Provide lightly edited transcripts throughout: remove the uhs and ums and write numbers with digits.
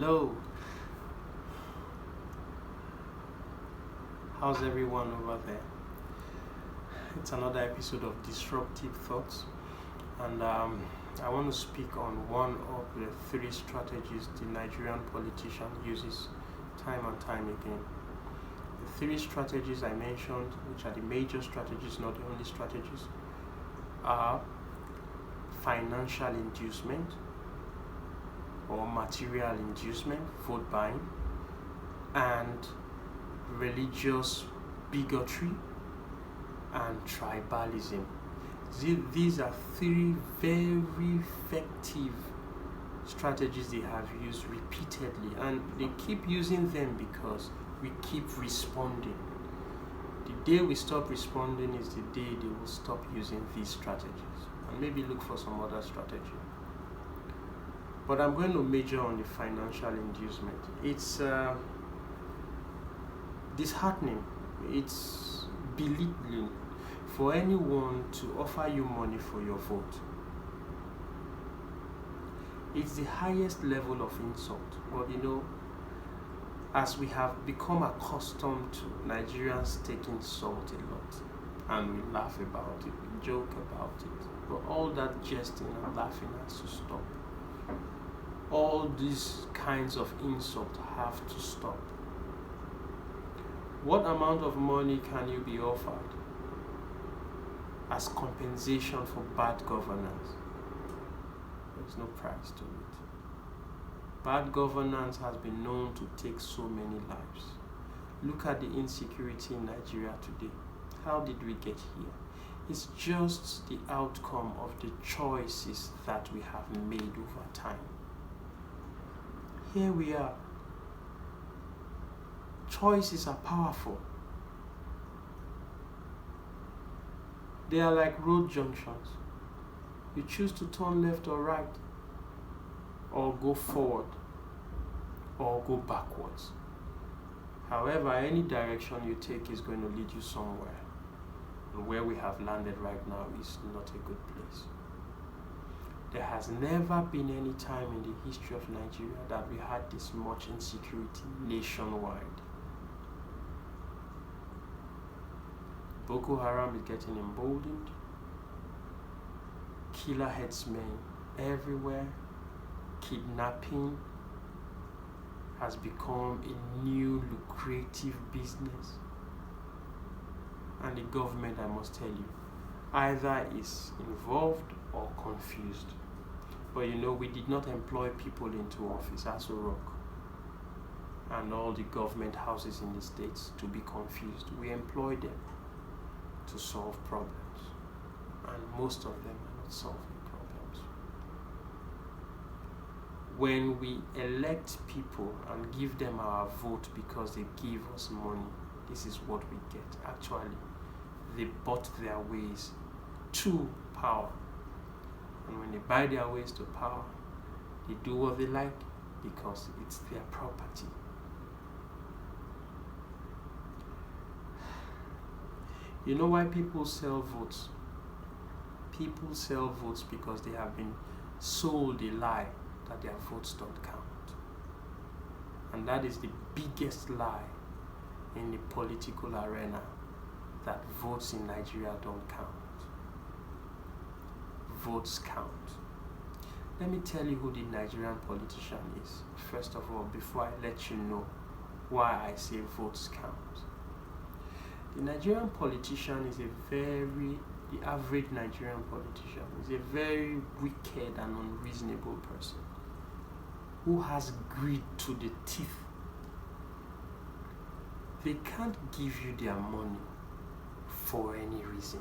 Hello, how's everyone over there? It's another episode of Disruptive Thoughts, and I want to speak on one of the three strategies the Nigerian politician uses time and time again. The three strategies I mentioned, which are the major strategies, not the only strategies, are financial inducement or material inducement, vote buying, and religious bigotry and tribalism. These are three very effective strategies they have used repeatedly, and they keep using them because we keep responding. The day we stop responding is the day they will stop using these strategies and maybe look for some other strategy. But I'm going to major on the financial inducement. It's disheartening, it's belittling for anyone to offer you money for your vote. It's the highest level of insult. But as we have become accustomed to Nigerians taking salt a lot, and we laugh about it, we joke about it, but all that jesting and laughing has to stop. All these kinds of insult have to stop. What amount of money can you be offered as compensation for bad governance? There's no price to it. Bad governance has been known to take so many lives. Look at the insecurity in Nigeria today. How did we get here? It's just the outcome of the choices that we have made over time. Here we are. Choices are powerful. They are like road junctions. You choose to turn left or right, or go forward, or go backwards. However, any direction you take is going to lead you somewhere. And where we have landed right now is not a good place. There has never been any time in the history of Nigeria that we had this much insecurity nationwide. Boko Haram is getting emboldened. Killer headsmen everywhere. Kidnapping has become a new lucrative business. And the government, I must tell you, either is involved or confused. But we did not employ people into office as a rock and all the government houses in the states to be confused. We employ them to solve problems, and most of them are not solving problems. When we elect people and give them our vote because they give us money, this is what we get. Actually, they bought their ways to power. And when they buy their ways to power, they do what they like because it's their property. You know why people sell votes? People sell votes because they have been sold a lie that their votes don't count. And that is the biggest lie in the political arena, that votes in Nigeria don't count. Votes count. Let me tell you who the Nigerian politician is, first of all, before I let you know why I say votes count. The Nigerian politician is the average Nigerian politician is a very wicked and unreasonable person who has greed to the teeth. They can't give you their money for any reason.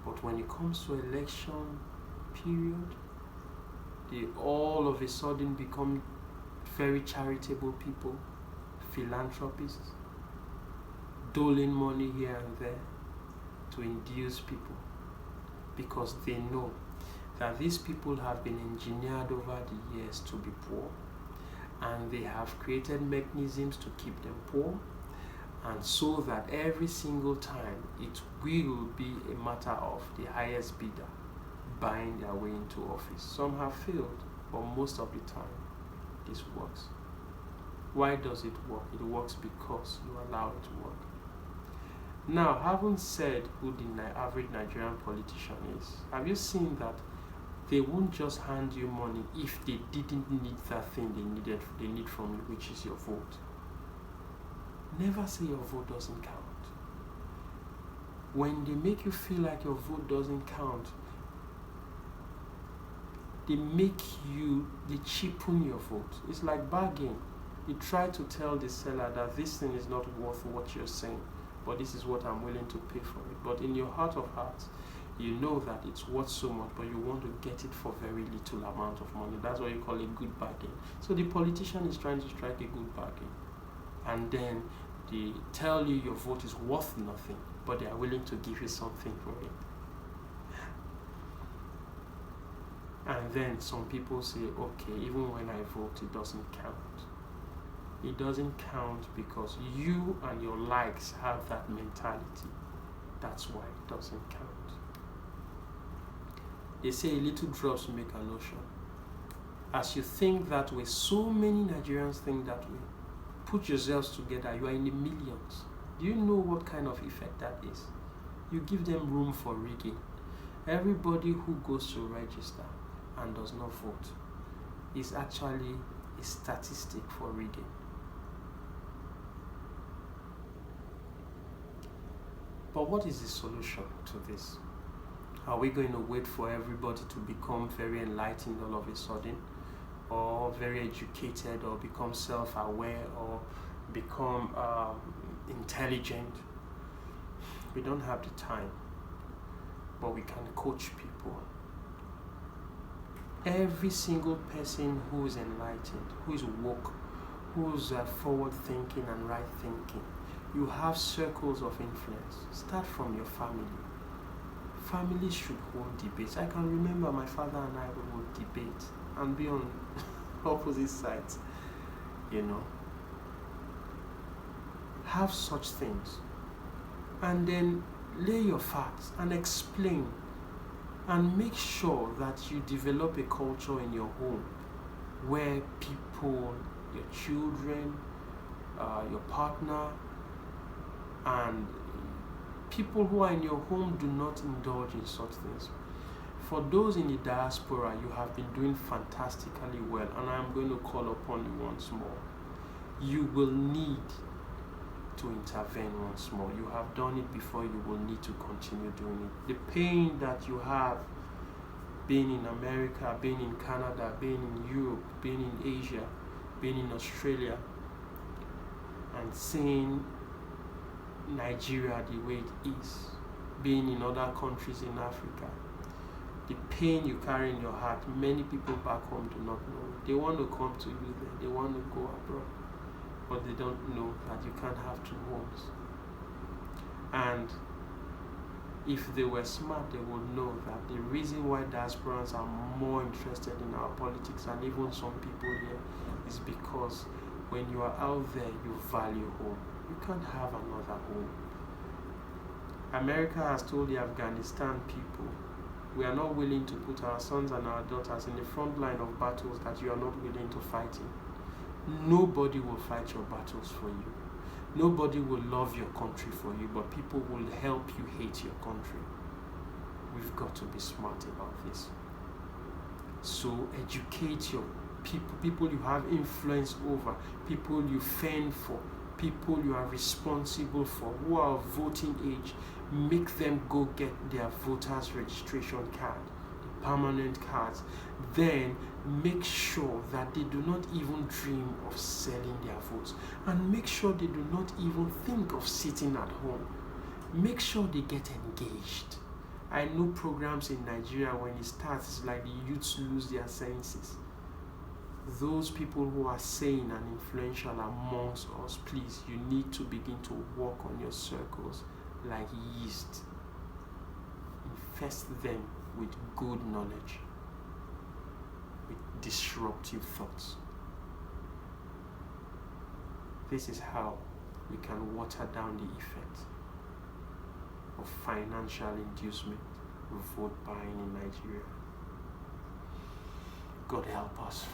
But when it comes to election period, they all of a sudden become very charitable people, philanthropists, doling money here and there to induce people, because they know that these people have been engineered over the years to be poor, and they have created mechanisms to keep them poor, and so that every single time it will be a matter of the highest bidder buying their way into office. Some have failed, but most of the time this works. Why does it work? It works because you allow it to work. Now, having said who the average Nigerian politician is, have you seen that they won't just hand you money if they didn't need that thing they need from you, which is your vote? Never say your vote doesn't count. When they make you feel like your vote doesn't count, they cheapen your vote. It's like bargain. You try to tell the seller that this thing is not worth what you're saying, but this is what I'm willing to pay for it. But in your heart of hearts, you know that it's worth so much, but you want to get it for very little amount of money. That's what you call a good bargain. So the politician is trying to strike a good bargain. And then they tell you your vote is worth nothing, but they are willing to give you something for it. And then some people say, okay, even when I vote, it doesn't count. It doesn't count because you and your likes have that mentality. That's why it doesn't count. They say a little drops make an ocean. As you think that way, so many Nigerians think that way. Put yourselves together, you are in the millions. Do you know what kind of effect that is? You give them room for rigging. Everybody who goes to register and does not vote is actually a statistic for rigging. But what is the solution to this? Are we going to wait for everybody to become very enlightened all of a sudden, or very educated, or become self-aware, or become intelligent? We don't have the time, but we can coach people. Every single person who is enlightened, who is woke, who's forward thinking and right thinking, you have circles of influence. Start from your family. Families should hold debates. I can remember my father and I would hold debate and be on opposite sides, Have such things. And then lay your facts and explain. And make sure that you develop a culture in your home where people, your children, your partner, and people who are in your home do not indulge in such things. For those in the diaspora, you have been doing fantastically well, and I'm going to call upon you once more. You will need to intervene once more. You have done it before, you will need to continue doing it. The pain that you have being in America, being in Canada, being in Europe, being in Asia, being in Australia, and seeing Nigeria the way it is, being in other countries in Africa, the pain you carry in your heart, many people back home do not know. They want to come to you there, they want to go abroad, but they don't know that you can't have two homes. And if they were smart, they would know that the reason why diasporans are more interested in our politics, and even some people here, is because when you are out there, you value home. You can't have another home. America has told the Afghanistan people, we are not willing to put our sons and our daughters in the front line of battles that you are not willing to fight in. Nobody will fight your battles for you. Nobody will love your country for you, but people will help you hate your country. We've got to be smart about this. So educate your people you have influence over, people you fend for, people you are responsible for, who are of voting age. Make them go get their voters registration card, the permanent cards. Then make sure that they do not even dream of selling their votes, and make sure they do not even think of sitting at home. Make sure they get engaged. I know programs in Nigeria, when it starts, it's like the youths lose their senses. Those people who are sane and influential amongst us, please, you need to begin to work on your circles like yeast. Infest them with good knowledge, with disruptive thoughts. This is how we can water down the effect of financial inducement vote buying in Nigeria. God help us.